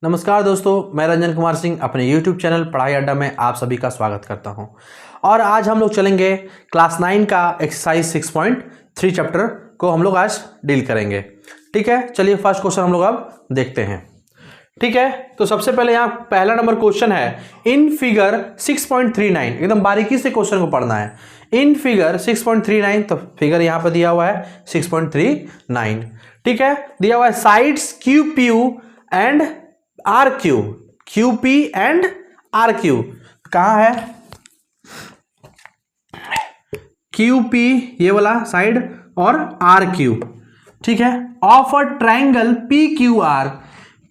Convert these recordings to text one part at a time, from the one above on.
नमस्कार दोस्तों, मैं रंजन कुमार सिंह अपने YouTube चैनल पढ़ाई अड्डा में आप सभी का स्वागत करता हूं। और आज हम लोग चलेंगे क्लास 9 का एक्सरसाइज 6.3 चैप्टर को हम लोग आज डील करेंगे। ठीक है, चलिए फर्स्ट क्वेश्चन हम लोग अब देखते हैं। ठीक है, तो सबसे पहले यहाँ पहला नंबर क्वेश्चन है इन फिगर 6.39। एकदम बारीकी से क्वेश्चन को पढ़ना है। इन फिगर 6.39, तो फिगर यहाँ पर दिया हुआ है 6.39। ठीक है, दिया हुआ है sides Q P U and R Q, Q P and R Q कहाँ है? क्यू पी ये वाला साइड और आर क्यू। ठीक है, of a triangle P Q R,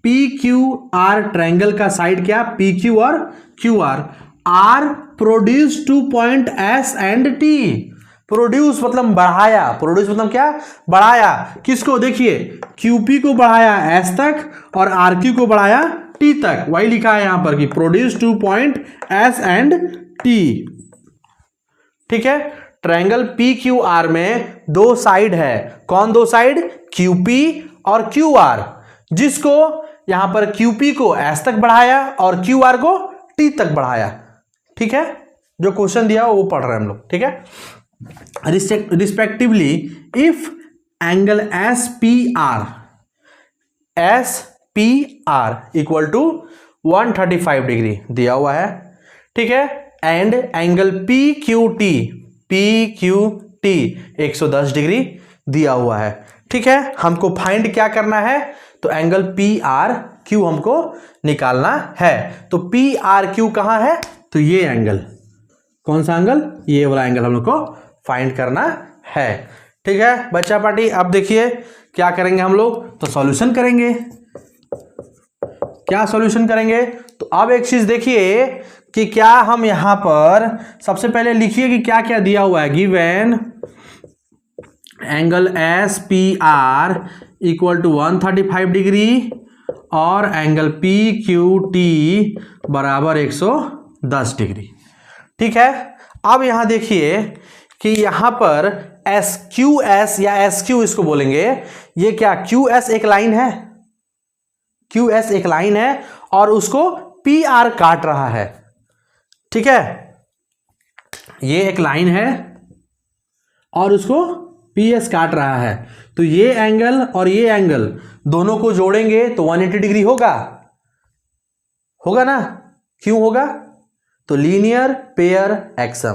P Q R triangle का साइड क्या? पी क्यू और Q R produce 2 point S and T. Produce मतलब बढ़ाया, प्रोड्यूस मतलब क्या? बढ़ाया। किसको? देखिए, क्यूपी को बढ़ाया एस तक और आरक्यू को बढ़ाया टी तक। वही लिखा है यहां पर कि produce 2 point S and T. ठीक है, ट्रायंगल पी क्यू आर में दो साइड है। कौन दो साइड? क्यूपी और क्यू आर, जिसको यहां पर क्यूपी को एस तक बढ़ाया और क्यू आर को टी तक बढ़ाया। ठीक है, जो क्वेश्चन दिया वो पढ़ रहे हैं हम लोग। ठीक है, respectively if angle S P R equal to 135 degree दिया हुआ है। ठीक है, and angle P Q T 110 degree दिया हुआ है। ठीक है, हमको फाइंड क्या करना है? तो एंगल पी आर क्यू हमको निकालना है। तो पी आर क्यू कहां है? तो ये एंगल, कौन सा एंगल? ये वाला एंगल हम लोग को फाइंड करना है। ठीक है बच्चा पार्टी, अब देखिए क्या करेंगे हम लोग? तो सॉल्यूशन करेंगे। क्या सॉल्यूशन करेंगे? तो अब एक चीज देखिए कि क्या हम यहां पर सबसे पहले लिखिए कि क्या क्या दिया हुआ है। Given angle S P R equal to 135 degree और एंगल पी क्यू टी बराबर 110 डिग्री। ठीक है, अब यहां देखिए कि यहां पर एस क्यू एस या एस क्यू इसको बोलेंगे। ये क्या? क्यू एस एक लाइन है, क्यू एस एक लाइन है और उसको पी आर काट रहा है। ठीक है, ये एक लाइन है और उसको पी एस काट रहा है। तो ये एंगल और ये एंगल दोनों को जोड़ेंगे तो 180 डिग्री होगा ना? क्यों होगा? तो लीनियर पेयर एक्सम।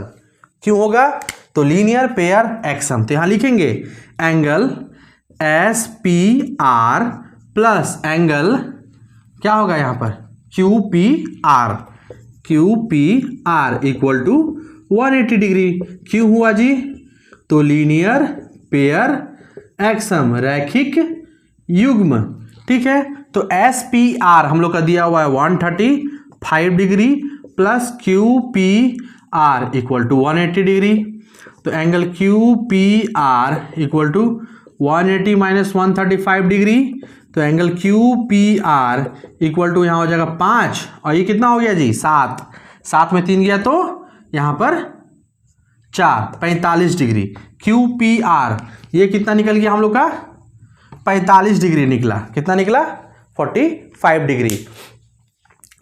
क्यों होगा? तो लीनियर पेयर एक्सम। तो यहां लिखेंगे angle S P R plus angle क्या होगा यहां पर? Q P R equal to 180 degree. क्यों हुआ जी? तो लीनियर पेयर एक्सम, रैखिक युग्म। ठीक है, तो एस पी आर हम लोग का दिया हुआ है 135 degree plus Q P R equal to 180 degree. तो angle Q P R equal to 180 minus 135 degree. तो angle Q P R equal to यहाँ हो जाएगा 5 और ये कितना हो गया जी? 7 में 3 गया तो यहाँ पर 4, 45 डिग्री। क्यू पी आर ये कितना निकल गया हम लोग का? 45 डिग्री निकला। कितना निकला? 45 डिग्री।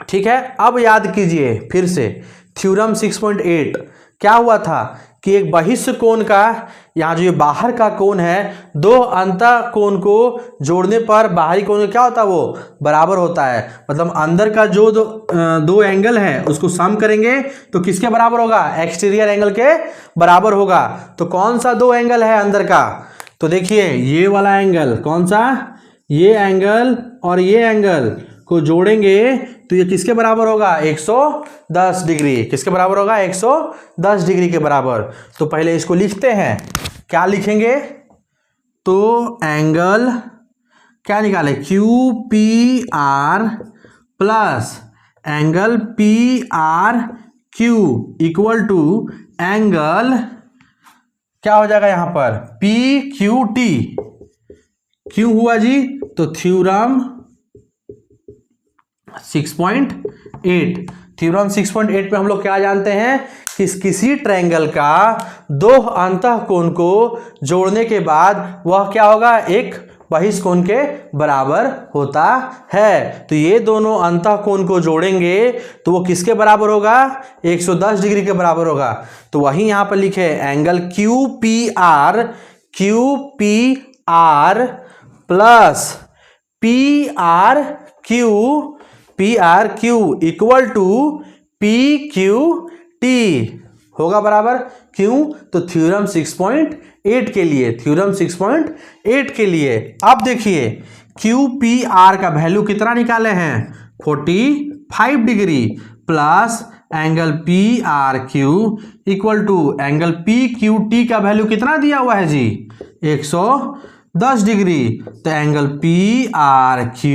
ठीक है, अब याद कीजिए फिर से थ्योरम 6.8 क्या हुआ था कि एक बहिष्ठ कोण का, यहाँ जो ये बाहर का कोण है, दो अंतः कोण को जोड़ने पर बाहरी कोण क्या होता है? वो बराबर होता है। मतलब अंदर का जो दो एंगल है उसको सम करेंगे तो किसके बराबर होगा? एक्सटीरियर एंगल के बराबर होगा। तो कौन सा दो एंगल है अंदर का? तो देखिए ये वाला एंगल, कौन सा? ये एंगल और ये एंगल को जोड़ेंगे तो ये किसके बराबर होगा? 110 डिग्री। किसके बराबर होगा? 110 डिग्री के बराबर। तो पहले इसको लिखते हैं। क्या लिखेंगे? तो एंगल क्या निकाले? Q P R plus angle P R Q equal to angle क्या हो जाएगा यहां पर? P Q T. क्यों हुआ जी? तो थ्योरम 6.8, थ्योरम 6.8 पे हम लोग क्या जानते हैं कि किसी ट्रायंगल का दो अंतः कोण को जोड़ने के बाद वह क्या होगा? एक वही इस कोण के बराबर होता है। तो ये दोनों अंतः कोण को जोड़ेंगे तो वो किसके बराबर होगा? 110 डिग्री के बराबर होगा। तो वही यहां पर लिखे angle QPR plus PRQ equal to PQT होगा बराबर। क्यों? तो थ्योरम 6.8 के लिए, थ्योरम 6.8 के लिए। अब देखिए QPR का वैल्यू कितना निकाले हैं? 45 degree plus angle PRQ equal to angle PQT का वैल्यू कितना दिया हुआ है जी? 110 डिग्री। तो angle PRQ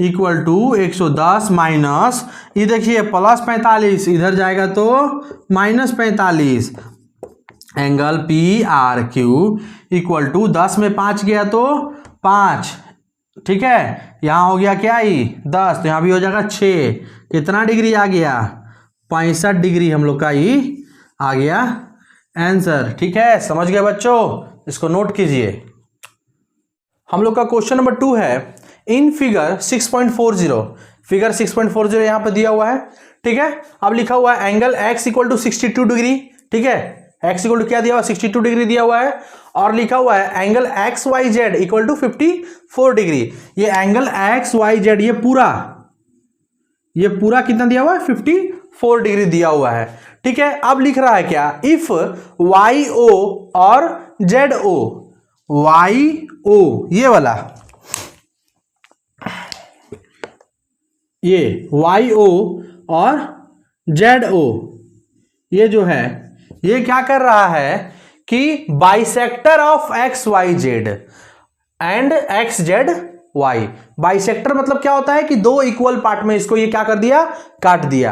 equal to 110 minus, ये देखिए प्लस 45 इधर जाएगा तो minus 45। Angle PRQ equal to 10 में 5 गया तो 5, ठीक है। यहाँ हो गया क्या ही 10, तो यहाँ भी हो जाएगा 6। कितना डिग्री आ गया? 65 डिग्री हम लोग का ही आ गया आंसर। ठीक है, समझ गए बच्चों? इसको नोट कीजिए। हम लोग का क्वेश्चन नंबर 2 है इन फिगर 6.40। फिगर 6.40 यहाँ पे दिया हुआ है, ठीक है। अब लिखा हुआ है angle x equal to 62 degree, ठीक है। x इक्वल टू क्या दिया हुआ? 62 डिग्री दिया हुआ है। और लिखा हुआ है angle XYZ equal to 54 degree. ये एंगल XYZ ये पूरा कितना दिया हुआ है? 54 डिग्री दिया हुआ है, ठीक है। अब लिख रहा है क्या? इफ YO और ZO, YO ये वाला, ये YO और ZO ये जो है ये क्या कर रहा है कि bisector of XYZ and XZY। Bisector मतलब क्या होता है कि दो इक्वल पार्ट में इसको ये क्या कर दिया? काट दिया।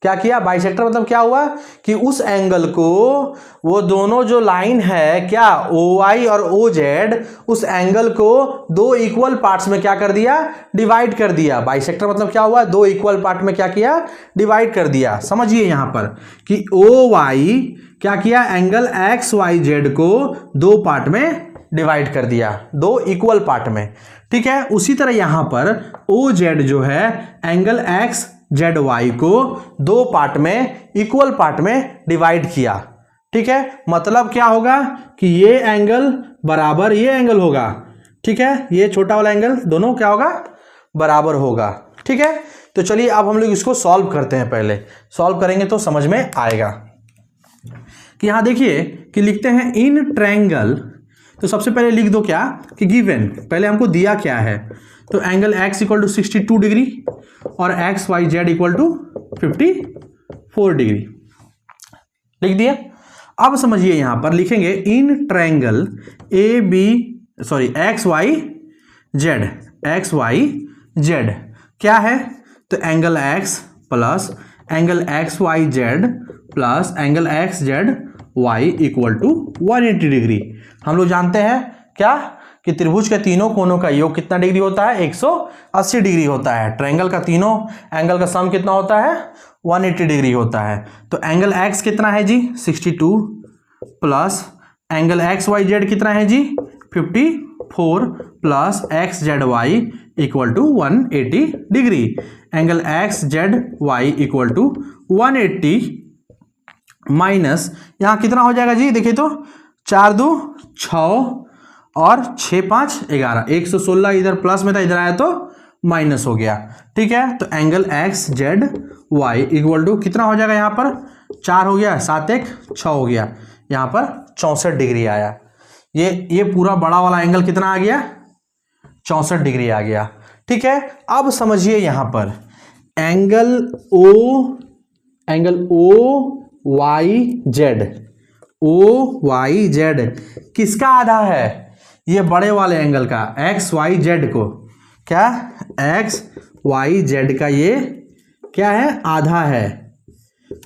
क्या किया? बाइसेक्टर मतलब क्या हुआ कि उस एंगल को, वो दोनों जो लाइन है क्या OY और OZ, उस एंगल को दो इक्वल पार्ट्स में क्या कर दिया? डिवाइड कर दिया। बाइसेक्टर मतलब क्या हुआ? दो इक्वल पार्ट में क्या किया? डिवाइड कर दिया। समझिए यहां पर कि OY क्या किया? एंगल XYZ को दो पार्ट में डिवाइड कर दिया, दो इक्वल पार्ट में, ठीक है। उसी तरह यहां पर OZ जो है एंगल XZY को दो पार्ट में, इक्वल पार्ट में डिवाइड किया, ठीक है। मतलब क्या होगा कि ये एंगल बराबर ये एंगल होगा, ठीक है। ये छोटा वाला एंगल दोनों क्या होगा? बराबर होगा, ठीक है। तो चलिए अब हम लोग इसको सॉल्व करते हैं। पहले सॉल्व करेंगे तो समझ में आएगा कि यहां देखिए कि लिखते हैं इन ट्रायंगल। तो सबसे पहले लिख दो क्या कि गिवन, पहले हमको दिया क्या है? तो angle x equal to 62 degree और XYZ इक्वल टू 54 डिग्री लिख दिया। अब समझिए यहां पर लिखेंगे इन ट्रायंगल XYZ क्या है? तो angle x plus angle XYZ plus angle XZY equal to 180 degree. हम लोग जानते हैं क्या कि त्रिभुज के तीनों कोनों का योग कितना डिग्री होता है? 180 डिग्री होता है। ट्रायंगल का तीनों एंगल का सम कितना होता है? 180 डिग्री होता है। तो एंगल x कितना है जी? 62 प्लस एंगल XYZ कितना है जी? 54 plus XZY equal to 180 degree. Angle XZY equal to 180 minus यहां कितना हो जाएगा जी? देखिए तो 4 2 6 और 6 5 11, 116 इधर प्लस में था, इधर आया तो माइनस हो गया, ठीक है। तो एंगल XZY इक्वल टू कितना हो जाएगा? यहाँ पर 4 हो गया, 7 1 6 हो गया, यहाँ पर 64 डिग्री आया। ये पूरा बड़ा वाला एंगल कितना आ गया? 64 डिग्री आ गया, ठीक है। अब समझिए यहां पर एंगल OYZ किसका आधा है? ये बड़े वाले एंगल का XYZ को, क्या XYZ का ये क्या है? आधा है।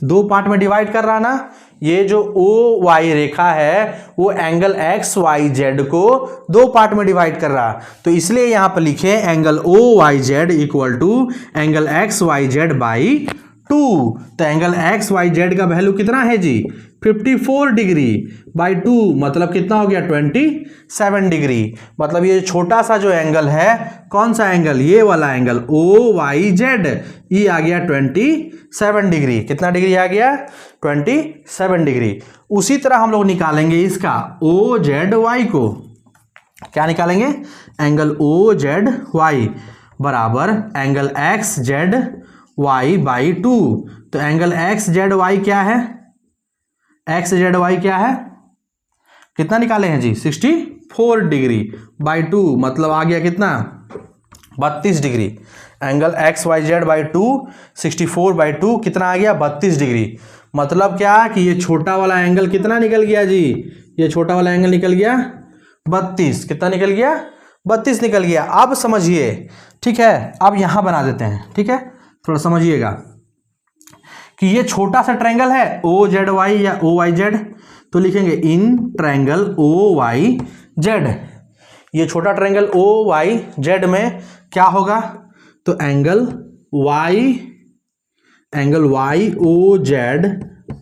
दो पार्ट में डिवाइड कर रहा ना। ये जो OY रेखा है वो एंगल XYZ को दो पार्ट में डिवाइड कर रहा, तो इसलिए यहां पर लिखे angle OYZ equal to angle XYZ by 2, तो एंगल एक्स वाई जेड का वैल्यू कितना है जी 54 डिग्री बाई 2, मतलब कितना हो गया 27 डिग्री। मतलब ये छोटा सा जो एंगल है, कौन सा एंगल, ये वाला एंगल ओ वाई जेड, ये आ गया 27 डिग्री। कितना डिग्री आ गया 27 डिग्री। उसी तरह हम लोग निकालेंगे इसका ओ जेड वाई को। क्या निकालेंगे, एंगल ओ जेड वाई बराबर angle X Z Y by 2। तो एंगल एक्स जेड वाई क्या है, एक्स जेड वाई क्या है, कितना निकाले हैं जी 64 डिग्री बाई 2, मतलब आ गया कितना 32 degree. Angle X Y Z by 2 64 by 2 कितना आ गया 32 डिग्री। मतलब क्या कि ये छोटा वाला एंगल कितना निकल गया जी, ये छोटा वाला एंगल निकल गया 32। कितना निकल गया 32 निकल गया। अब समझिए, ठीक है, अब यहां बना देते हैं, ठीक है, थोड़ा समझिएगा कि ये छोटा सा ट्रायंगल है ओ जेड वाई या ओ वाई जेड, तो लिखेंगे in triangle O Y Z. ये छोटा ट्रायंगल ओ वाई जेड में क्या होगा, तो angle Y O Z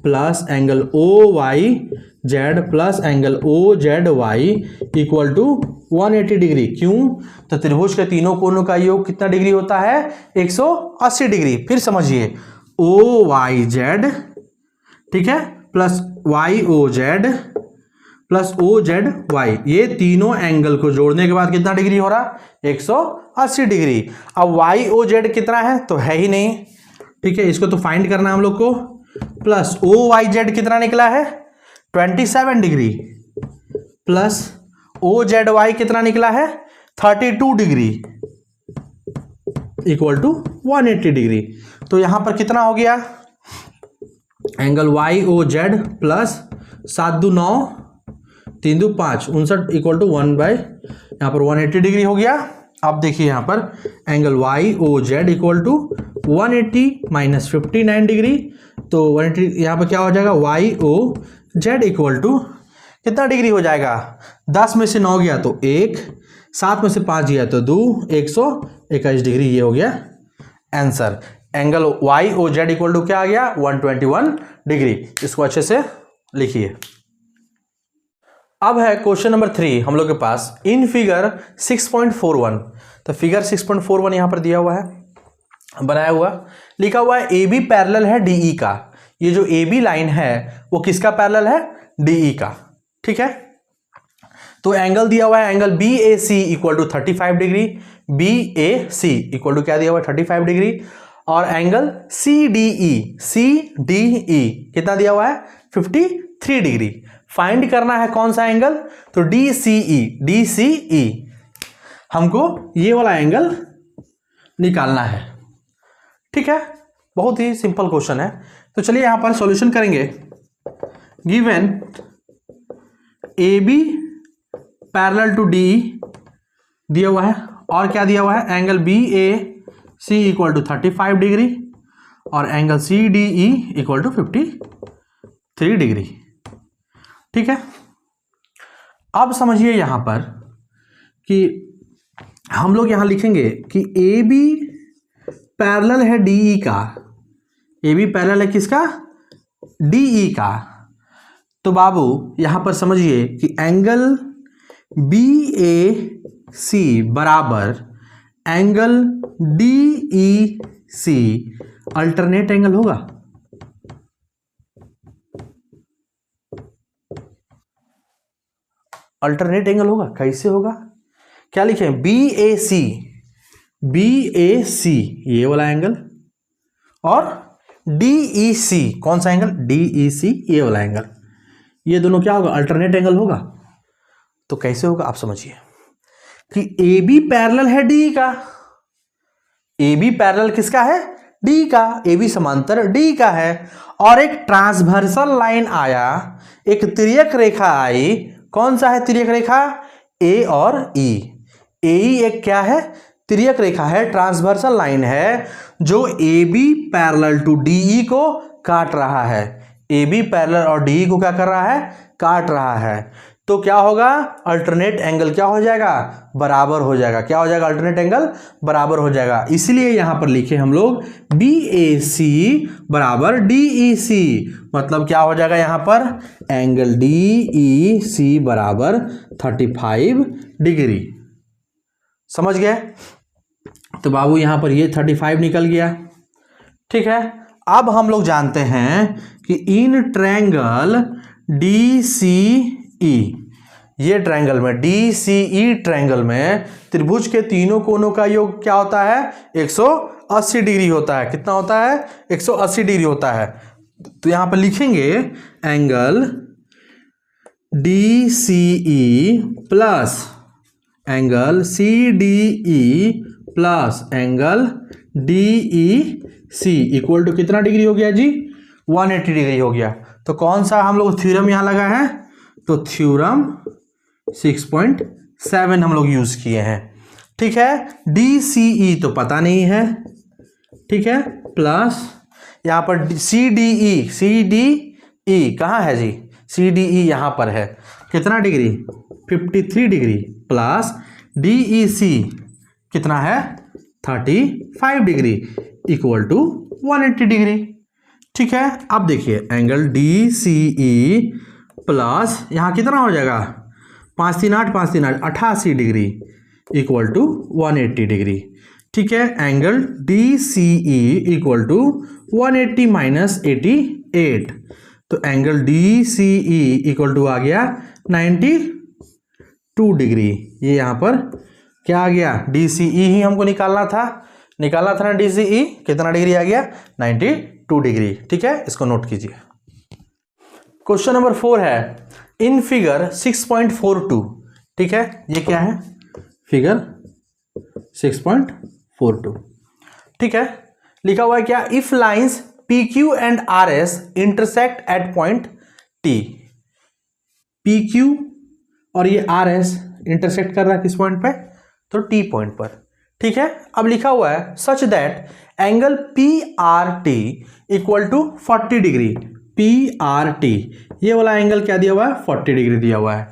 plus angle O Y Z plus angle O Z Y equal to 180 degree. क्यों, तो त्रिभुज के तीनों कोनों का योग कितना डिग्री होता है 180 डिग्री। फिर समझिए ओ वाई जेड, ठीक है, plus Y O Z plus O Z Y, ये तीनों एंगल को जोड़ने के बाद कितना डिग्री हो रहा 180 डिग्री। अब वाई ओ जेड कितना है, तो है ही नहीं, ठीक है, इसको तो फाइंड करना है हम लोग को। प्लस ओ वाई जेड कितना निकला है 27 degree plus O Z Y कितना निकला है 32 डिग्री इक्वल टू 180 डिग्री। तो यहां पर कितना हो गया, angle Y O Z plus 7 2 9 3 2 5 59 equal to 1 by, यहां पर 180 डिग्री हो गया। अब देखिए यहां पर angle Y O Z equal to 180 minus 59 degree, तो 180 यहां पर क्या हो जाएगा Y O Z equal to कितना डिग्री हो जाएगा, 10 में से 9 गया तो 1, 7 में से 5 गया तो 2, 121 डिग्री। ये हो गया answer. Angle Y O Z equal to क्या आ गया 121 डिग्री। इसको अच्छे से लिखिए। अब है क्वेश्चन नंबर 3 हम लोग के पास इन फिगर 6.41। तो फिगर 6.41 यहां पर दिया हुआ है, बनाया हुआ, लिखा हुआ है ए बी पैरेलल है डीई का। ये जो ए बी लाइन है वो किसका पैरेलल है, डीई का, ठीक है। तो एंगल दिया हुआ है angle B A C equal to 35 degree, B A C equal to क्या दिया हुआ है 35 डिग्री, और एंगल सी डी ई कितना दिया हुआ है 53 डिग्री। फाइंड करना है कौन सा एंगल, तो डी सी ई हमको ये वाला एंगल निकालना है, ठीक है। बहुत ही सिंपल क्वेश्चन है। तो चलिए यहां पर सॉल्यूशन करेंगे। Given A B parallel to D दिया हुआ है, और क्या दिया हुआ है angle B A C equal to 35 degree और angle C D E equal to 53 degree, ठीक है। अब समझिए यहां पर कि हम लोग यहां लिखेंगे कि ए बी पैरेलल है डीई का, ए बी पैरेलल है किसका डीई का। तो बाबू यहां पर समझिए कि एंगल बी ए सी बराबर एंगल डी ई सी अल्टरनेट एंगल होगा। अल्टरनेट एंगल होगा, कैसे होगा, क्या लिखे बी ए सी ये वाला एंगल और डी ई सी कौन सा एंगल, डी ई सी ये वाला एंगल, ये दोनों क्या होगा अल्टरनेट एंगल होगा। तो कैसे होगा आप समझिए कि ए बी पैरेलल है डी का, ए बी पैरेलल किसका है डी का, ए बी समांतर डी का है, और एक ट्रांसवर्सल लाइन आया, एक तिर्यक रेखा आई, कौन सा है तिर्यक रेखा ए और ई। ए एक क्या है तिर्यक रेखा है, ट्रांसवर्सल लाइन है जो A B parallel to DE को काट रहा है, ए बी पैरेलल और डीई को क्या कर रहा है काट रहा है। तो क्या होगा, अल्टरनेट एंगल क्या हो जाएगा, बराबर हो जाएगा। क्या हो जाएगा, अल्टरनेट एंगल बराबर हो जाएगा। इसलिए यहां पर लिखे हम लोग BAC बराबर DEC, मतलब क्या हो जाएगा यहां पर, एंगल DEC बराबर 35 डिग्री। समझ गए? तो बाबू यहां पर ये 35 निकल गया। ठीक है, अब हम लोग जानते हैं कि इन ट्रायंगल DCE, ये ट्रायंगल में DCE ट्रायंगल में त्रिभुज के तीनों कोनों का योग क्या होता है, 180 डिग्री होता है। कितना होता है, 180 डिग्री होता है। तो यहां पर लिखेंगे angle DCE plus angle CDE plus angle DEC equal to कितना डिग्री हो गया जी, 180 डिग्री हो गया। तो कौन सा हम लोग थ्योरम यहां लगा है, तो थ्योरम 6.7 हम लोग यूज किए हैं। ठीक है, DCE तो पता नहीं है, ठीक है, प्लस यहां पर CDE कहां है जी, CDE यहां पर है, कितना डिग्री, 53 डिग्री, प्लस DEC कितना है, 35 डिग्री इक्वल टू 180 डिग्री। ठीक है, अब देखिए एंगल DCE प्लस यहां कितना हो जाएगा, 5 3 8 5 3 8 88 डिग्री इक्वल टू 180 डिग्री। ठीक है, angle DCE equal to 180 minus 88, तो एंगल DCE इक्वल टू आ गया 92 डिग्री। ये यहां पर क्या आ गया, DCE ही हमको निकालना था ना, DCE कितना डिग्री आ गया, 92 डिग्री। ठीक है, इसको नोट कीजिए। क्वेश्चन नंबर 4 है इन फिगर 6.42। ठीक है, ये क्या है, फिगर 6.42। ठीक है, लिखा हुआ है क्या, if lines PQ and RS intersect at point T। PQ और ये RS इंटरसेक्ट कर रहा है किस पॉइंट पे, तो T पॉइंट पर। ठीक है, अब लिखा हुआ है such that angle PRT equal to 40 degree. PRT ये वाला एंगल क्या दिया हुआ है, 40 डिग्री दिया हुआ है।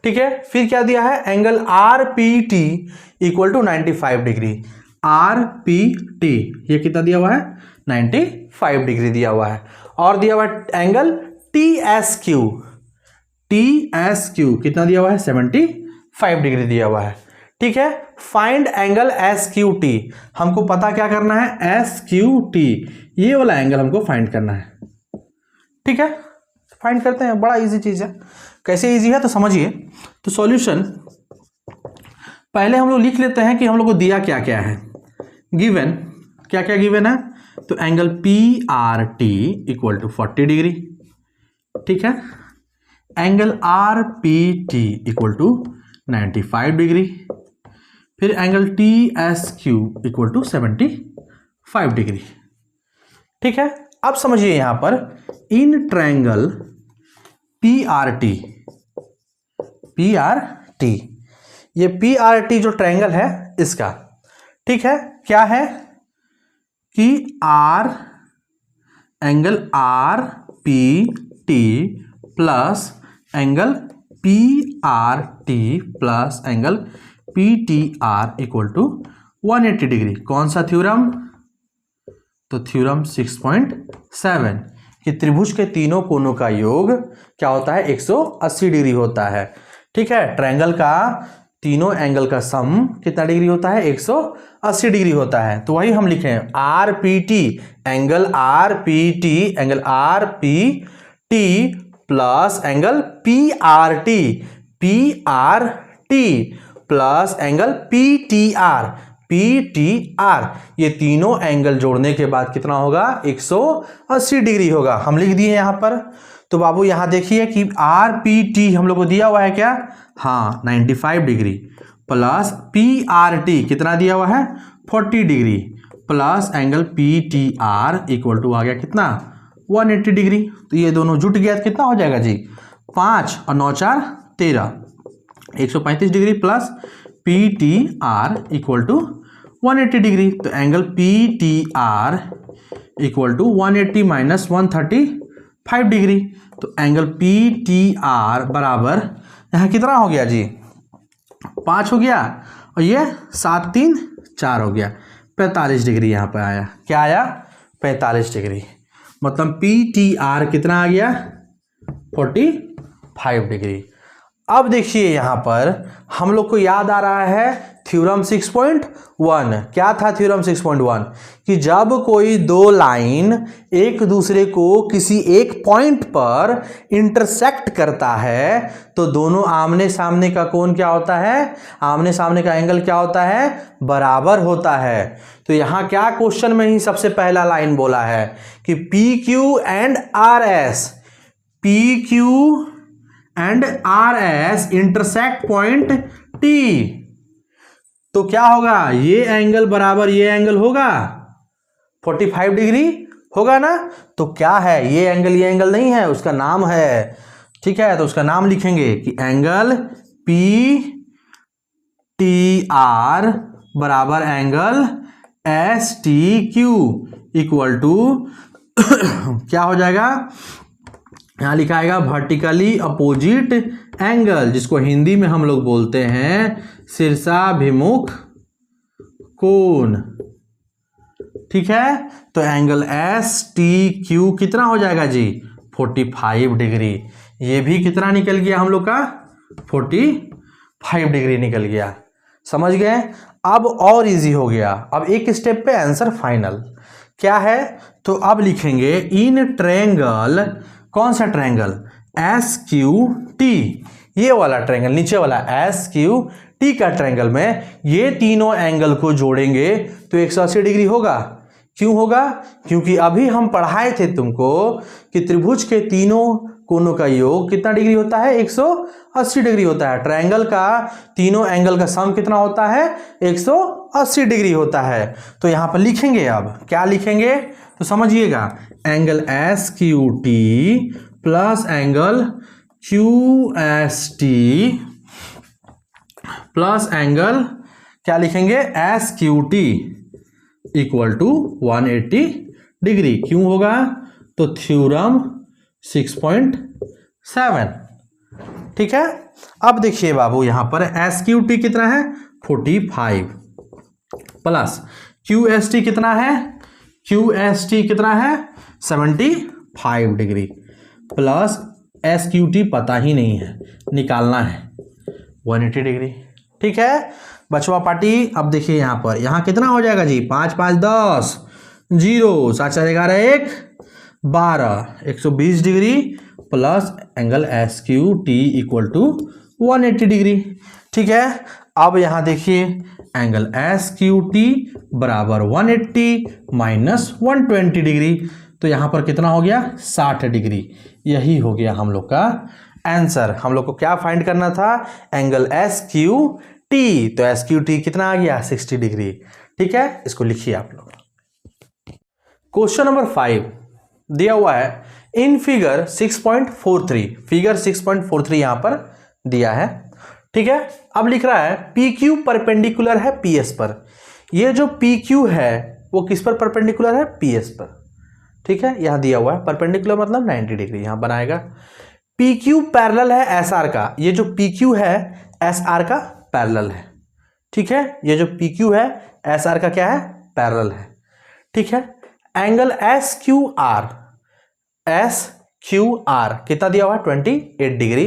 ठीक है, फिर क्या दिया है, angle RPT equal to 95 degree. RPT ये कितना दिया हुआ है, 95 डिग्री दिया हुआ है। और दिया हुआ है एंगल TSQ। TSQ कितना दिया हुआ है, 75 डिग्री दिया हुआ है। ठीक है, फाइंड एंगल SQT, हमको पता क्या करना है, SQT ये वाला एंगल हमको फाइंड करना है। ठीक है, फाइंड करते हैं, बड़ा इजी चीज है। कैसे इजी है तो समझिए। तो सॉल्यूशन पहले हम लोग लिख लेते हैं कि हम लोग को दिया क्या क्या है, गिवन क्या क्या गिवन है, तो angle PRT equal to 40 degree. ठीक है, angle RPT equal to 95 degree, फिर angle TSQ equal to 75 degree. ठीक है, अब समझिए यहां पर इन ट्रायंगल PRT ये PRT जो ट्रायंगल है इसका, ठीक है, क्या है कि angle RPT plus angle PRT plus angle PTR equal to 180 degree. कौन सा थ्योरम, तो थ्योरम 6.7 कि त्रिभुज के तीनों कोनों का योग क्या होता है, 180 डिग्री होता है। ठीक है, ट्रायंगल का तीनों एंगल का सम कितना डिग्री होता है, 180 डिग्री होता है। तो वही हम लिखे हैं RPT angle RPT plus angle PRT plus angle PTR ये तीनों एंगल जोड़ने के बाद कितना होगा, 180 डिग्री होगा। हम लिख दिए यहां पर। तो बाबू यहां देखिए कि RPT हम लोग को दिया हुआ है क्या, हाँ 95 डिग्री, प्लस PRT कितना दिया हुआ है, 40 degree, plus angle PTR equal to आ गया कितना, 180 डिग्री। तो ये दोनों जुट गया, कितना हो जाएगा जी, 5 और 9 4 13, 135 degree plus PTR equal to 180 degree. तो angle PTR equal to 180 minus 135 degree. तो एंगल पी टी आर बराबर यहाँ कितना हो गया जी, 5 हो गया, और ये 7 3 4 हो गया, 45 डिग्री यहाँ पर आया। क्या आया? 45 डिग्री। मतलब पी टी आर कितना आ गया? 45 डिग्री। अब देखिए यहाँ पर हम लोग को याद आ रहा है थ्योरम 6.1। क्या था थ्योरम 6.1? कि जब कोई दो लाइन एक दूसरे को किसी एक पॉइंट पर इंटरसेक्ट करता है तो दोनों आमने सामने का कोण क्या होता है? आमने सामने का एंगल क्या होता है? बराबर होता है। तो यहाँ क्या क्वेश्चन में ही सबसे पहला लाइन बोला है कि P Q and R S, P Q and R S intersect point T, तो क्या होगा? ये एंगल बराबर ये एंगल होगा, 45 डिग्री होगा ना। तो क्या है ये एंगल नहीं है, उसका नाम है, ठीक है। तो उसका नाम लिखेंगे कि एंगल पी टी आर बराबर angle S T Q equal to क्या हो जाएगा? यहां लिखा आएगा वर्टिकली अपोजिट एंगल, जिसको हिंदी में हम लोग बोलते हैं शीर्षाभिमुख कोण, ठीक है। तो एंगल एस टी क्यू कितना हो जाएगा जी? 45 डिग्री। ये भी कितना निकल गया हम लोग का? 45 डिग्री निकल गया। समझ गए? अब और इजी हो गया। अब एक स्टेप पे आंसर फाइनल क्या है? तो अब लिखेंगे इन ट्रायंगल, कौन सा ट्रायंगल? एस क्यू टी, ये वाला ट्रायंगल नीचे वाला एस क्यू टी का ट्रायंगल में ये तीनों एंगल को जोड़ेंगे तो 180 डिग्री होगा। क्यों होगा? क्योंकि अभी हम पढ़ाए थे तुमको कि त्रिभुज के तीनों कोणों का योग कितना डिग्री होता है? 180 डिग्री होता है। ट्रायंगल का तीनों एंगल का सम कितना होता है? 180 डिग्री होता है। तो यहां पर लिखेंगे, अब क्या लिखेंगे तो समझिएगा, angle S Q T plus angle Q S T plus angle क्या लिखेंगे? S Q T equal to 180 degree. क्यों होगा? तो थ्योरम 6.7, ठीक है। अब देखिए बाबू यहां पर एस क्यू टी कितना है? 45 प्लस क्यू एस टी कितना है? क्यू एस टी कितना है? 75 degree plus S Q T पता ही नहीं है, निकालना है 180 डिग्री, ठीक है बचवा पार्टी। अब देखिए यहां पर, यहां कितना हो जाएगा जी? 5 5 10, 0 7 4 11 1 12, 120 degree plus angle S Q T equal to 180 degree, ठीक है। अब यहां देखिए एंगल एस क्यू टी बराबर 180 माइनस 120 डिग्री, तो यहां पर कितना हो गया? 60 डिग्री। यही हो गया हम लोग का आंसर। हम लोग को क्या फाइंड करना था? Angle S Q T. तो एस क्यू टी कितना आ गया? 60 डिग्री, ठीक है। इसको लिखिए आप लोग। क्वेश्चन नंबर 5 दिया हुआ है इन फिगर 6.43, फिगर 6.43 यहां पर दिया है, ठीक है। अब लिख रहा है पी क्यू परपेंडिकुलर है पी एस पर। ये जो पी क्यू है वो किस पर परपेंडिकुलर है? पी एस पर, ठीक है। यहां दिया हुआ है परपेंडिकुलर मतलब 90 डिग्री यहां बनाएगा। पी क्यू पैरेलल है एस आर का। ये जो पी क्यू है एस आर का पैरेलल है, ठीक है। ये जो पी क्यू है एस आर का क्या है? पैरेलल है, ठीक है। Angle S Q R, S Q R कितना दिया हुआ है? 28 degree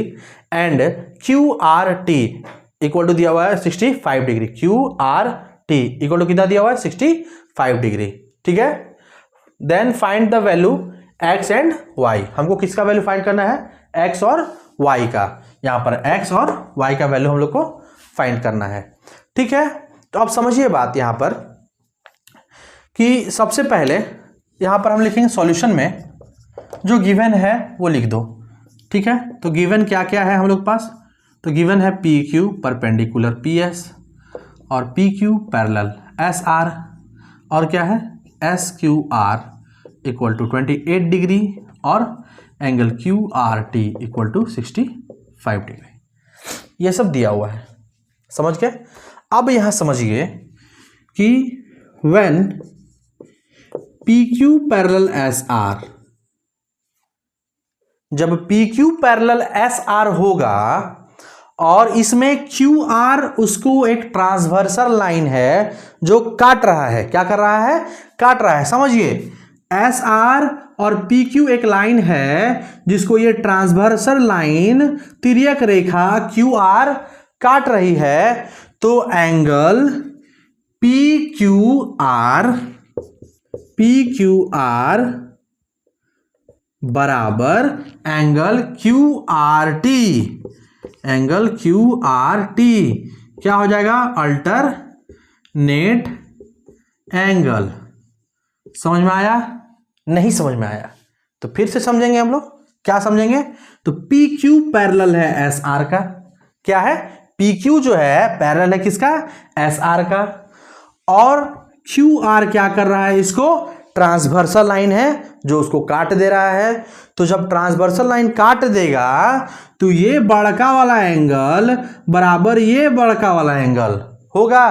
and Q R T equal to दिया हुआ है 65 degree. Q R T equal to कितना दिया हुआ है? 65 डिग्री, ठीक है। Then find the value X and Y. हमको किसका वैल्यू फाइंड करना है? एक्स और वाई का। यहां पर एक्स और वाई का वैल्यू हम लोग को फाइंड करना है, ठीक है। तो अब समझिए बात यहां पर कि सबसे पहले यहां पर हम लिखेंगे सॉल्यूशन में जो गिवन है वो लिख दो, ठीक है। तो गिवन क्या क्या है हम लोग पास? तो गिवन है P Q perpendicular P S और P Q parallel S R, और क्या है? S Q R equal to 28 degree और angle Q R T equal to 65 degree. ये सब दिया हुआ है, समझ गए। अब यहां समझिए कि when P Q parallel S R जब P Q parallel S R होगा और इसमें क्यू आर उसको एक ट्रांसवर्सल लाइन है जो काट रहा है, क्या कर रहा है, काट रहा है। समझिए, एस आर और पी क्यू एक लाइन है जिसको ये ट्रांसवर्सल लाइन तिर्यक रेखा क्यू आर काट रही है। तो एंगल पी क्यू आर बराबर angle Q R T, angle Q R T क्या हो जाएगा, अल्टरनेट एंगल। समझ में आया? नहीं समझ में आया तो फिर से समझेंगे हम लोग। क्या समझेंगे? तो पी क्यू पैरेलल है एस आर का। क्या है? पी क्यू जो है पैरेलल है किसका, एस आर का, और क्यू आर क्या कर रहा है, इसको ट्रांसवर्सल लाइन है जो उसको काट दे रहा है। तो जब ट्रांसवर्सल लाइन काट देगा तो ये बड़का वाला एंगल बराबर ये बड़का वाला एंगल होगा।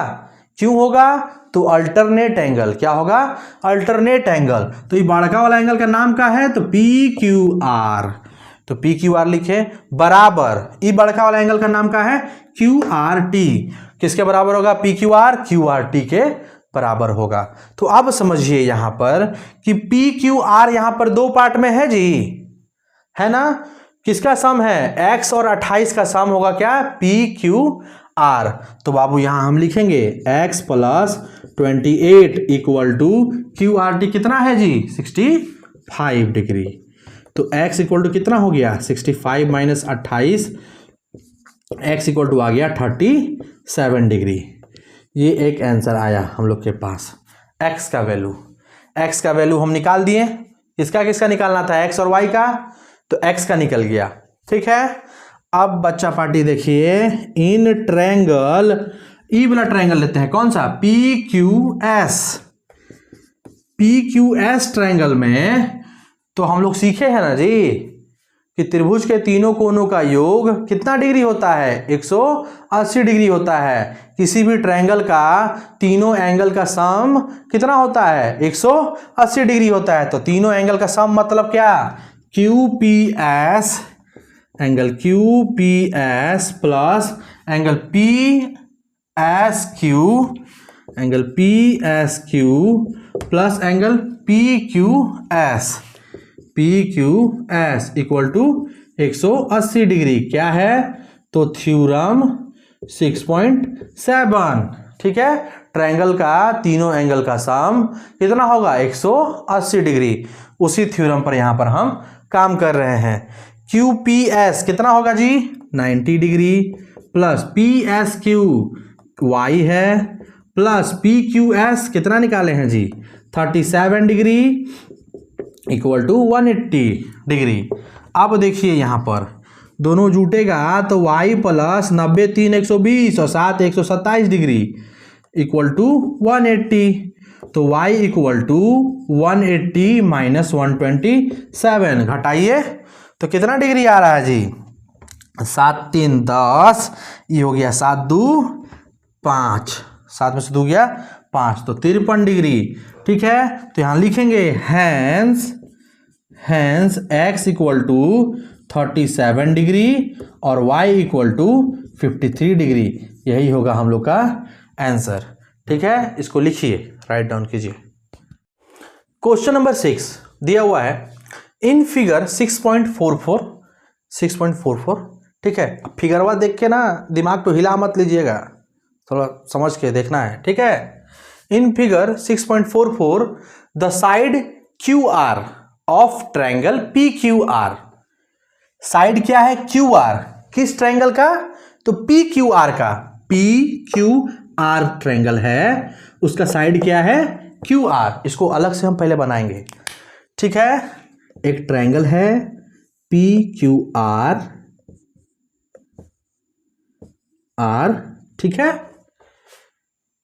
क्यों होगा? तो अल्टरनेट एंगल। क्या होगा? Alternate angle. तो ये बड़का वाला एंगल का नाम क्या है? तो पी क्यू आर। तो पी क्यू आर लिखे बराबर ये बड़का वाला एंगल का नाम क्या है, क्यू आर टी। किसके बराबर होगा? पी क्यू आर टी के बराबर होगा। तो अब समझिए यहां पर कि पी क्यू आर यहां पर दो पार्ट में है जी, है ना। किसका सम है? x और 28 का सम होगा क्या, पी क्यू आर। तो बाबू यहां हम लिखेंगे x plus 28 equal to Q R T कितना है जी, 65 डिग्री। तो x इक्वल टू कितना हो गया, 65 माइनस 28, x इक्वल टू आ गया 37 डिग्री। ये एक आंसर आया हम लोग के पास। x का वैल्यू हम निकाल दिए। किसका किसका निकालना था, x और y का, तो x का निकल गया। ठीक है। अब बच्चा पार्टी देखिए, इन ट्रायंगल, ई वाला ट्रायंगल लेते हैं, कौन सा, पी क्यू एस ट्रायंगल में तो हम लोग सीखे हैं ना जी कि त्रिभुज के तीनों कोनों का योग कितना डिग्री होता है, 180 डिग्री होता है। किसी भी ट्रायंगल का तीनों एंगल का सम कितना होता है, 180 डिग्री होता है। तो तीनों एंगल का सम मतलब क्या, Q P S, angle Q P S plus angle P S Q, angle P S Q plus angle P Q S equal to 180 degree. क्या है, तो थ्योरम 6.7। ठीक है। ट्रायंगल का तीनों एंगल का सम कितना होगा, 180 डिग्री। उसी थ्योरम पर यहां पर हम काम कर रहे हैं। क्यू पी एस कितना होगा जी, 90 degree plus P S Q Y है प्लस पी क्यू एस कितना निकाले हैं जी, 37 डिग्री इक्वल टू 180 डिग्री। अब देखिए यहां पर दोनों जुटेगा तो y प्लस 90 3 120 और 7 127 डिग्री इक्वल टू 180। तो y इक्वल टू 180 माइनस 127 घटाइए तो कितना डिग्री आ रहा है जी, 7 3 10, ये हो गया 7 2 5, 7 में से 2 गया 5, तो 53 डिग्री। ठीक है। तो यहां लिखेंगे hence x equal to 37 degree और y इक्वल टू 53 डिग्री। यही होगा हम लोग का आंसर। ठीक है। इसको लिखिए, राइट डाउन कीजिए। क्वेश्चन नंबर 6 दिया हुआ है इन फिगर 6.44। ठीक है। अब फिगरवा देख के ना दिमाग तो हिला मत लीजिएगा, थोड़ा समझ के देखना है। ठीक है। In figure 6.44 the side Q R of triangle P Q are. Side क्या है, क्यू आर, किस ट्रायंगल का, तो पी क्यू आर का। पी क्यू आर ट्रायंगल है, उसका साइड क्या है, क्यू आर। इसको अलग से हम पहले बनाएंगे। ठीक है। एक ट्रायंगल है पी क्यू आर ठीक है।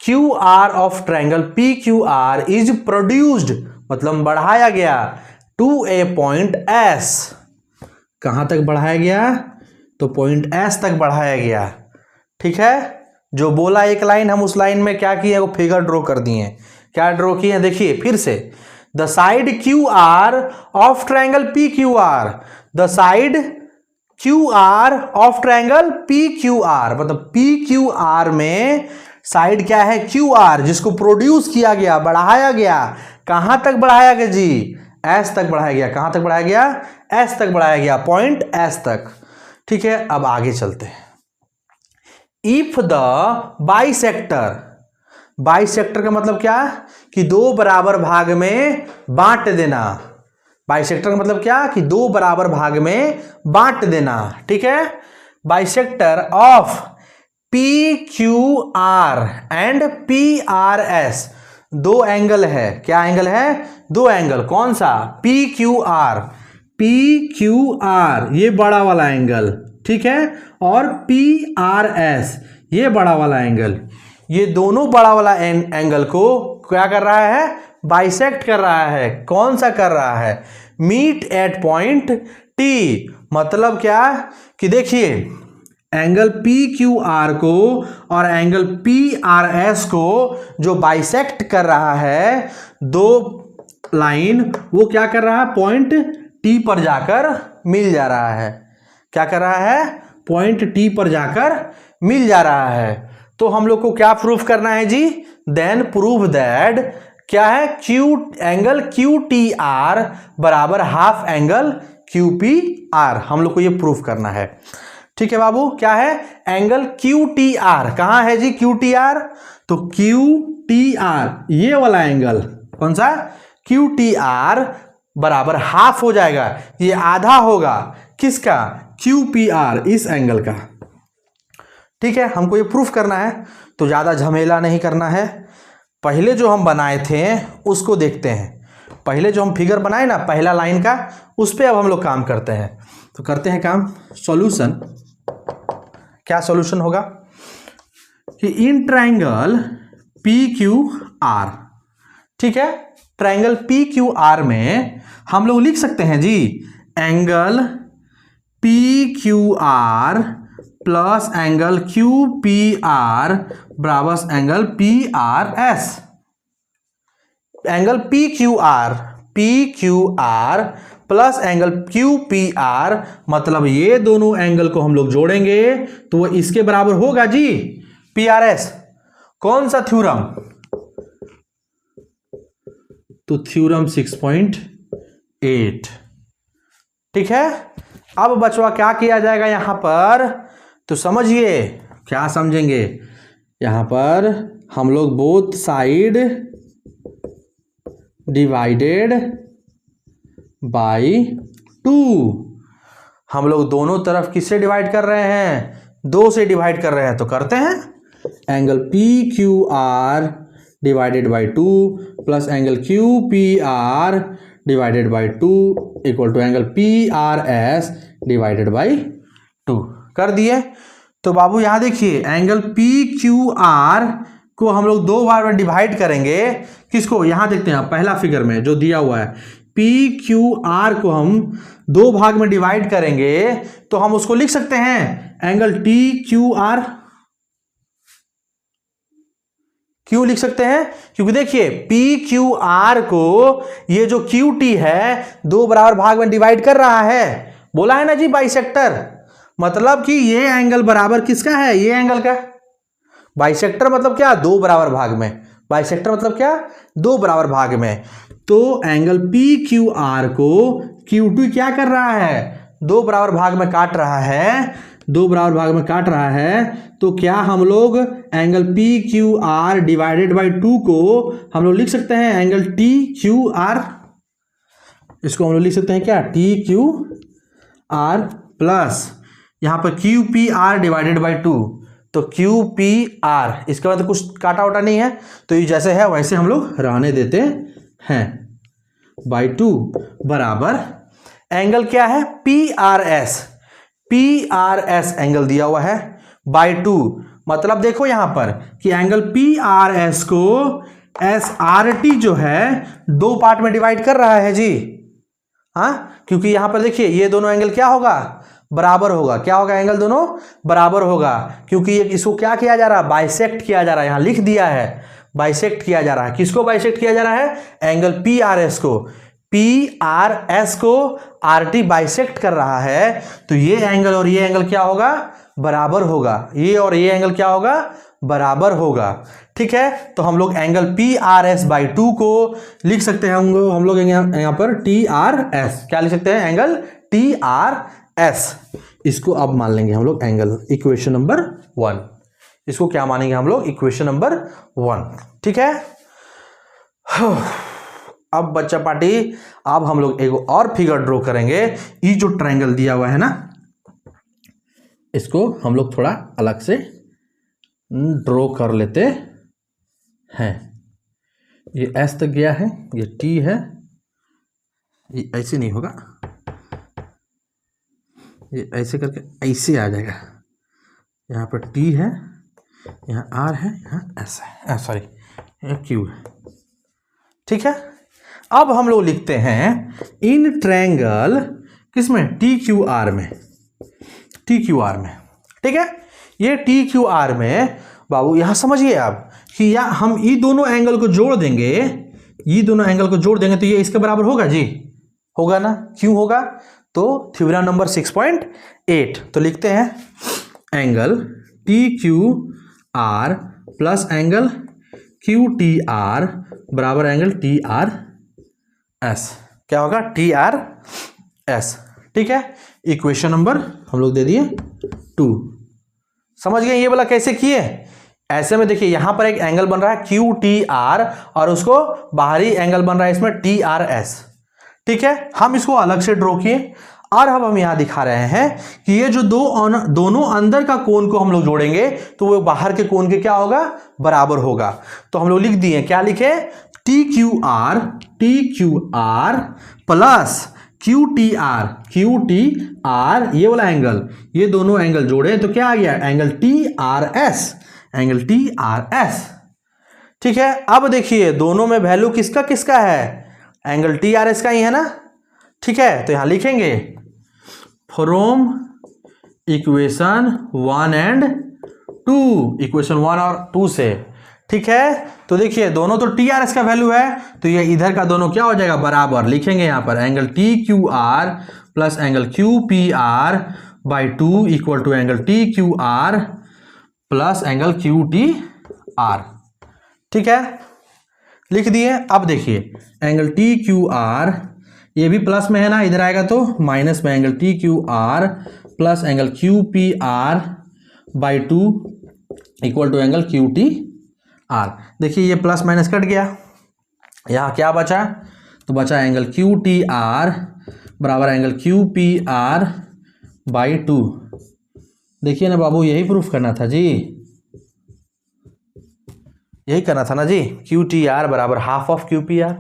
Q R of triangle P Q are is produced, मतलब बढ़ाया गया, टू ए पॉइंट एस। कहां तक बढ़ाया गया, तो पॉइंट एस तक बढ़ाया गया। ठीक है। जो बोला एक लाइन, हम उस लाइन में क्या किए, वो फिगर ड्रॉ कर दिए। क्या ड्रॉ किए देखिए फिर से, the side Q R of triangle P Q are, the side Q R of triangle P Q are, मतलब पी क्यू आर में साइड क्या है, क्यू आर, जिसको प्रोड्यूस किया गया, बढ़ाया गया, कहां तक बढ़ाया गया जी, एस तक बढ़ाया गया। कहां तक बढ़ाया गया, एस तक बढ़ाया गया, पॉइंट एस तक। ठीक है, अब आगे चलते हैं। इफ द बाइसेक्टर, बाइसेक्टर का मतलब क्या, कि दो बराबर भाग में बांट देना। बाइसेक्टर का मतलब क्या, कि दो बराबर भाग में बांट देना। ठीक है, bisector of P Q are and P R S, दो एंगल है। क्या एंगल है, दो एंगल। कौन सा, P Q R, P Q are ये बड़ा वाला एंगल, ठीक है, और पी आर एस ये बड़ा वाला एंगल, ये दोनों बड़ा वाला एंगल को क्या कर रहा है, बाइसेक्ट कर रहा है। कौन सा कर रहा है, मीट एट पॉइंट टी। मतलब क्या, कि देखिए एंगल पी क्यू आर को और एंगल पी आर एस को जो बाइसेक्ट कर रहा है, दो लाइन, वो क्या कर रहा है, पॉइंट टी पर जाकर मिल जा रहा है। क्या कर रहा है, पॉइंट टी पर जाकर मिल जा रहा है। तो हम लोग को क्या प्रूफ करना है जी, देन प्रूव दैट क्या है, Q angle Q T R बराबर half angle Q P R, हम लोग को ये प्रूफ करना है। ठीक है बाबू, क्या है, एंगल क्यू टी आर, कहां है जी क्यू टी आर, तो क्यू टी आर ये वाला एंगल, कौन सा, क्यू टी आर बराबर हाफ हो जाएगा, ये आधा होगा, किसका, क्यू पी आर, इस एंगल का। ठीक है, हमको ये प्रूफ करना है, तो ज्यादा झमेला नहीं करना है। पहले जो हम बनाए थे उसको देखते हैं। पहले जो हम फिगर बनाए ना पहला लाइन का, उस पर अब हम लोग काम करते हैं। तो करते हैं काम, सॉल्यूशन। क्या सॉल्यूशन होगा, कि in triangle P Q are, ठीक है, ट्रायंगल पी क्यू आर में हम लोग लिख सकते हैं जी, angle P Q R plus angle Q P R बराबर angle P R S. Angle P Q R plus angle Q P R, मतलब ये दोनों एंगल को हम लोग जोड़ेंगे तो वो इसके बराबर होगा जी, पी आर एस। कौन सा थ्योरम, तो थ्योरम 6.8। ठीक है, अब बचवा क्या किया जाएगा यहां पर, तो समझिए क्या समझेंगे। यहां पर हम लोग बोथ साइड डिवाइडेड बाय 2, हम लोग दोनों तरफ किससे डिवाइड कर रहे हैं, 2 से डिवाइड कर रहे हैं। तो करते हैं, angle P Q R divided by 2 plus angle Q P R divided by 2 equal to angle P R S divided by 2। कर दिए। तो बाबू यहां देखिए, एंगल पी क्यू आर को हम लोग 2 बार में डिवाइड करेंगे। किसको, यहां देखते हैं पहला फिगर में जो दिया हुआ है, पी क्यू आर को हम 2 भाग में डिवाइड करेंगे, तो हम उसको लिख सकते हैं एंगल टी क्यू आर। क्यों लिख सकते हैं, क्योंकि देखिए पी क्यू आर को ये जो क्यू टी है 2 बराबर भाग में डिवाइड कर रहा है, बोला है ना जी बाइसेक्टर, मतलब कि ये एंगल बराबर किसका है, ये एंगल का। बाइसेक्टर मतलब क्या, 2 बराबर भाग में, बाइसेक्टर मतलब क्या, 2 बराबर भाग में। तो एंगल पी क्यू आर को क्यू टी क्या कर रहा है, 2 बराबर भाग में काट रहा है, 2 बराबर भाग में काट रहा है। तो क्या हम लोग angle P Q R divided by 2 को हम लोग लिख सकते हैं एंगल टी क्यू आर, इसको हम लोग लिख सकते हैं क्या, टी क्यू आर प्लस यहां पर Q P R divided by 2, तो क्यू पी आर, इसके बाद तो कुछ काटा वाटा नहीं है, तो ये जैसे है वैसे हम लोग रहने देते हैं, बाय 2 बराबर एंगल क्या है, P R S, P R S angle दिया हुआ है बाय 2, मतलब देखो यहां पर कि एंगल पी आर एस को एस आर टी जो है 2 पार्ट में डिवाइड कर रहा है जी। हाँ, क्योंकि यहां पर देखिए ये दोनों एंगल क्या होगा, बराबर होगा। क्या होगा, एंगल दोनों बराबर होगा, क्योंकि इसको क्या किया जा रहा है, बाइसेक्ट किया जा रहा है, यहां लिख दिया है बाइसेक्ट किया जा रहा है। किसको बाइसेक्ट किया जा रहा है? एंगल PRS को। PRS को RT बाइसेक्ट कर रहा है, तो ये एंगल और ये एंगल क्या होगा? बराबर होगा। ये और ये एंगल क्या होगा? बराबर होगा। ठीक है, तो हम लोग एंगल PRS/2 को लिख सकते हैं हम लोग यहाँ पर TRS। क्या लिख सकते हैं? Angle TRS। इसको अब मान लेंगे हम लोग एंगल, इक्वेशन नंबर 1। इसको क्या मानेंगे हम लोग? Equation number 1। ठीक है, अब बच्चा पार्टी, अब हम लोग एक और फिगर ड्रॉ करेंगे। ये जो ट्रायंगल दिया हुआ है ना, इसको हम लोग थोड़ा अलग से ड्रॉ कर लेते हैं। ये S तक गया है, ये T है, ये ऐसे नहीं होगा, ये ऐसे करके ऐसे आ जाएगा। यहाँ पर T है, यहाँ R है, यहाँ S है, सॉरी यहाँ Q है। ठीक है, अब हम लोग लिखते हैं इन ट्रायंगल किसमें? TQR में। TQR में, ठीक है, ये TQR में बाबू यहाँ समझिए आप कि या हम ये दोनों एंगल को जोड़ देंगे, ये दोनों एंगल को जोड़ देंगे तो ये इसके बराबर होगा जी, होगा ना? क्यों होगा? तो थ्योरम नंबर 6.8, तो लिखते हैं angle TQR plus angle QTR बराबर एंगल TRS। क्या होगा? TRS। ठीक है, इक्वेशन नंबर हम लोग दे दिए 2। समझ गए ये वाला कैसे किए? ऐसे में देखिए यहां पर एक एंगल बन रहा है QTR और उसको बाहरी एंगल बन रहा है इसमें TRS। ठीक है, हम इसको अलग से ड्रॉ किए और अब हम यहां दिखा रहे हैं कि ये जो दोनों अंदर का कोण को हम लोग जोड़ेंगे तो वो बाहर के कोण के क्या होगा? बराबर होगा। तो हम लोग लिख दिए, क्या लिखे? TQR प्लस QTR ये वाला एंगल, ये दोनों एंगल जोड़े तो क्या आ गया? Angle TRS। ठीक है, अब देखिए दोनों में वैल्यू किसका किसका है? एंगल TRS का ही है ना। ठीक है, तो यहां लिखेंगे फ्रॉम इक्वेशन 1 एंड 2, इक्वेशन 1 और 2 से। ठीक है, तो देखिए दोनों तो TRS का वैल्यू है, तो ये इधर का दोनों क्या हो जाएगा? बराबर। लिखेंगे यहां पर angle TQR plus angle QPR/2 equal to angle TQR plus angle QTR। ठीक है, लिख दिए। अब देखिए एंगल TQR, ये भी प्लस में है ना, इधर आएगा तो माइनस में, angle TQR plus angle QPR/2 equal to angle QTR। देखिए ये प्लस माइनस कट गया, यहाँ क्या बचा? तो बचा एंगल QTR बराबर एंगल QPR/2। देखिए ना बाबू, यही प्रूफ करना था जी, यही करना था ना जी। QTR बराबर हाफ ऑफ QPR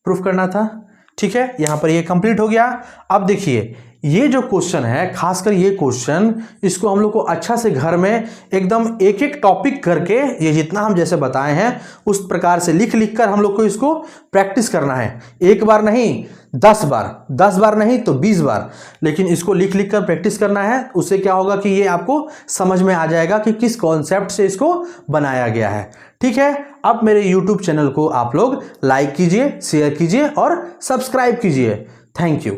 प्रूफ करना था। ठीक है, यहां पर ये कंप्लीट हो गया। अब देखिए ये जो क्वेश्चन है, खासकर ये क्वेश्चन, इसको हम लोग को अच्छा से घर में एकदम एक एक टॉपिक करके, ये जितना हम जैसे बताए हैं उस प्रकार से लिख लिख कर हम लोग को इसको प्रैक्टिस करना है। एक बार नहीं 10 बार, 10 बार नहीं तो 20 बार, लेकिन इसको लिख लिख कर प्रैक्टिस करना है। उससे क्या होगा कि ये आपको समझ में आ जाएगा कि किस कॉन्सेप्ट से इसको बनाया गया है। ठीक है, अब मेरे YouTube चैनल को आप लोग लाइक कीजिए, शेयर कीजिए और सब्सक्राइब कीजिए। Thank you.